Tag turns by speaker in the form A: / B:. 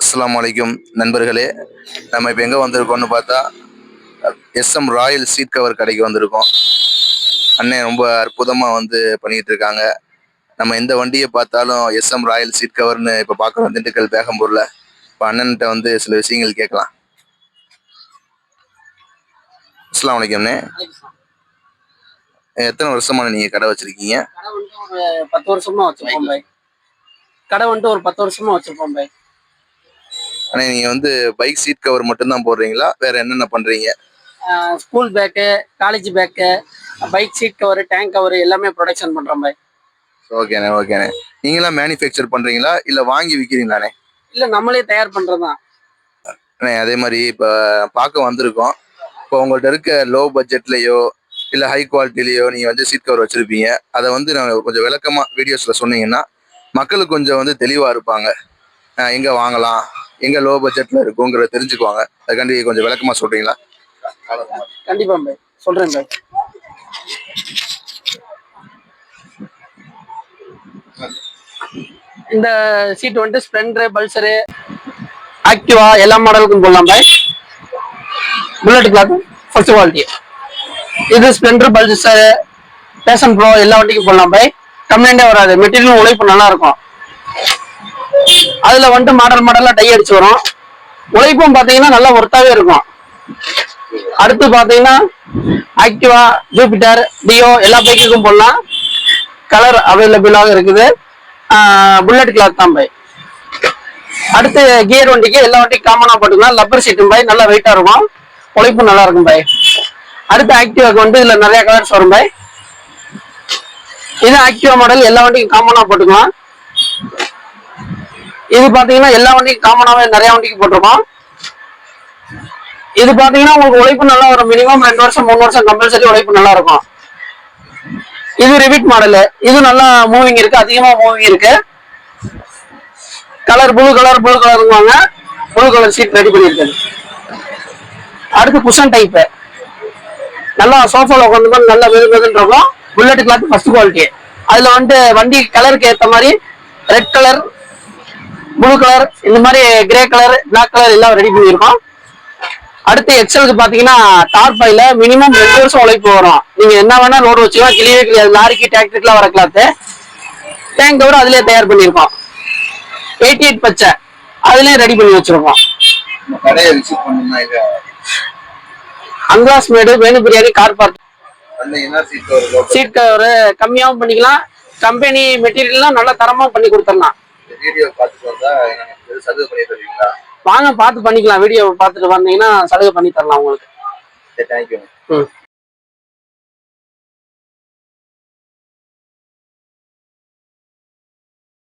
A: அஸ்ஸலாமு அலைக்கும் நண்பர்களே. நம்ம இப்போ எங்கே வந்திருக்கோம்னு பார்த்தா எஸ்எம் ராயல் சீட் கவர் கடைக்கு வந்திருக்கோம். அண்ணன் ரொம்ப அற்புதமாக பண்ணிட்டு இருக்காங்க. நம்ம எந்த வண்டியை பார்த்தாலும் எஸ்எம் ராயல் சீட் கவர்னு இப்போ பார்க்குறோம் திண்டுக்கல் பேகம்பூரில். இப்போ அண்ணன்கிட்ட சில விஷயங்கள் கேட்கலாம். அஸ்ஸலாமு அலைக்கும்ண்ணே. எத்தனை வருஷமா நீங்கள் கடை வச்சிருக்கீங்க?
B: ஒரு 10 வருஷமா வச்சிருக்கோம் பாய். கடை ஒரு 10 வருஷமா வச்சிருக்கோம் பாய்.
A: அண்ணே, நீங்க பைக் சீட் கவர் மட்டும்தான் போடுறீங்களா, வேற என்னென்ன பண்றீங்க?
B: School bag, college bag, bike seat cover, tank cover எல்லாமே ப்ரொடக்ஷன் பண்றோம் பாய்.
A: ஓகேண்ணே ஓகேண்ணே. நீங்களா மேனுஃபேக்சர் பண்றீங்களா இல்ல வாங்கி விற்கிறீங்களாண்ணே?
B: இல்ல, நம்மளே தயார் பண்றதுதான்.
A: அண்ணே, அதே மாதிரி இப்போ பார்க்க வந்திருக்கோம். இப்போ உங்கள்கிட்ட இருக்க லோ பட்ஜெட்லயோ இல்ல ஹை குவாலிட்டிலயோ நீங்க சீட் கவர் வச்சிருப்பீங்க. அதை நாங்கள் கொஞ்சம் விளக்கமா வீடியோஸ்ல சொன்னீங்கன்னா மக்களுக்கு கொஞ்சம் தெளிவா இருப்பாங்க. எங்க வாங்கலாம், எங்க லோ பட்ஜெட்ல இருக்குங்கிறத தெரிஞ்சுக்குவாங்க. அதுக்காண்டி கொஞ்சம் விளக்கமா சொல்றீங்களா?
B: கண்டிப்பா பாய், சொல்றேன் பாய். இந்த சீட் ஸ்ப்ளெண்டர், பல்சரு, ஆக்டிவா எல்லா மாடலுக்கும் போடலாம் பாய். Bullet cloth first quality. இது ஸ்ப்ளெண்டர், பல்சர், பேஷன் ப்ரோ எல்லா வண்டிக்கும் போடலாம் பாய். கம்ப்ளைண்டே வராது. மெட்டீரியல் உழைப்பு நல்லா இருக்கும். அதுல மாடலா டை அடிச்சு வரும். உழைப்பும் பாத்தீங்கன்னா நல்லா ஒர்த்தாவே இருக்கும். அடுத்து பாத்தீங்கன்னா ஆக்டிவா, ஜூபிட்டர், டியோ எல்லா பைக்குக்கும் போடலாம். கலர் அவைலபிளாக இருக்குது. புல்லட் கிளாத் தான் பாய். அடுத்து கியர் வண்டிக்கு எல்லா வண்டிக்கும் காமனா போட்டுக்கலாம். லப்பர் சீட்டும் பாய், நல்லா வெயிட்டா இருக்கும். உழைப்பும் நல்லா இருக்கும் பாய். அடுத்து ஆக்டிவாக்கு இதுல நிறைய கலர்ஸ் வரும் பாய். இது ஆக்டிவா மாடல், எல்லா வண்டிக்கும் காமனா போட்டுக்கலாம். இது பாத்தீங்கன்னா எல்லா வண்டிக்கும் காமனாவே நிறைய வண்டிக்கு போட்டிருக்கோம். இது பாத்தீங்கன்னா உங்களுக்கு உழைப்பு நல்லா வரும். மினிமம் 2 வருஷம் 3 வருஷம் கம்பல்சரி உழைப்பு நல்லா இருக்கும். இது ரிவிட் மாடல். இது நல்லா மூவிங் இருக்கு, அதிகமா மூவிங் இருக்கு. கலர் ப்ளூ கலர் வாங்க. ப்ளூ கலர் சீட் ரெடி பண்ணிருக்காரு. அடுத்து குஷன் டைப், நல்லா சோஃபால உட்காந்து நல்லா வெதுன்னு இருக்கும். Bullet cloth first quality. அதுல வண்டி கலருக்கு ஏற்ற மாதிரி ரெட் கலர், ப்ளூ கலர், இந்த மாதிரி கிரே கலர், பிளாக் கலர் எல்லாம் ரெடி பண்ணியிருக்கோம். அடுத்து எக்ஸலுக்கு பாத்தீங்கன்னா டார்பாயில மினிமம் 2 வருஷம் உழைப்பு வரும். நீங்க என்ன வேணா லோடு வச்சுக்கலாம், கிளியவே கிளியாது. லாரிக்கு டிராக்டருக்குலாம் வர கிளாத்து. டேங்க் கவர் அதுலயே தயார் பண்ணியிருக்கோம். 88 பச்சை அதுலயே ரெடி பண்ணி வச்சிருக்கோம். அங்காஸ் மேடு, Venu biryani, car park. Seat cover கம்மியாவும் பண்ணிக்கலாம். கம்பெனி மெட்டீரியல்லாம் நல்ல தரமா பண்ணி கொடுத்துடலாம். வாங்க பார்த்து பண்ணிக்கலாம். வீடியோ பார்த்துட்டு வந்தீங்கன்னா சலுகை பண்ணி தரலாம் உங்களுக்கு.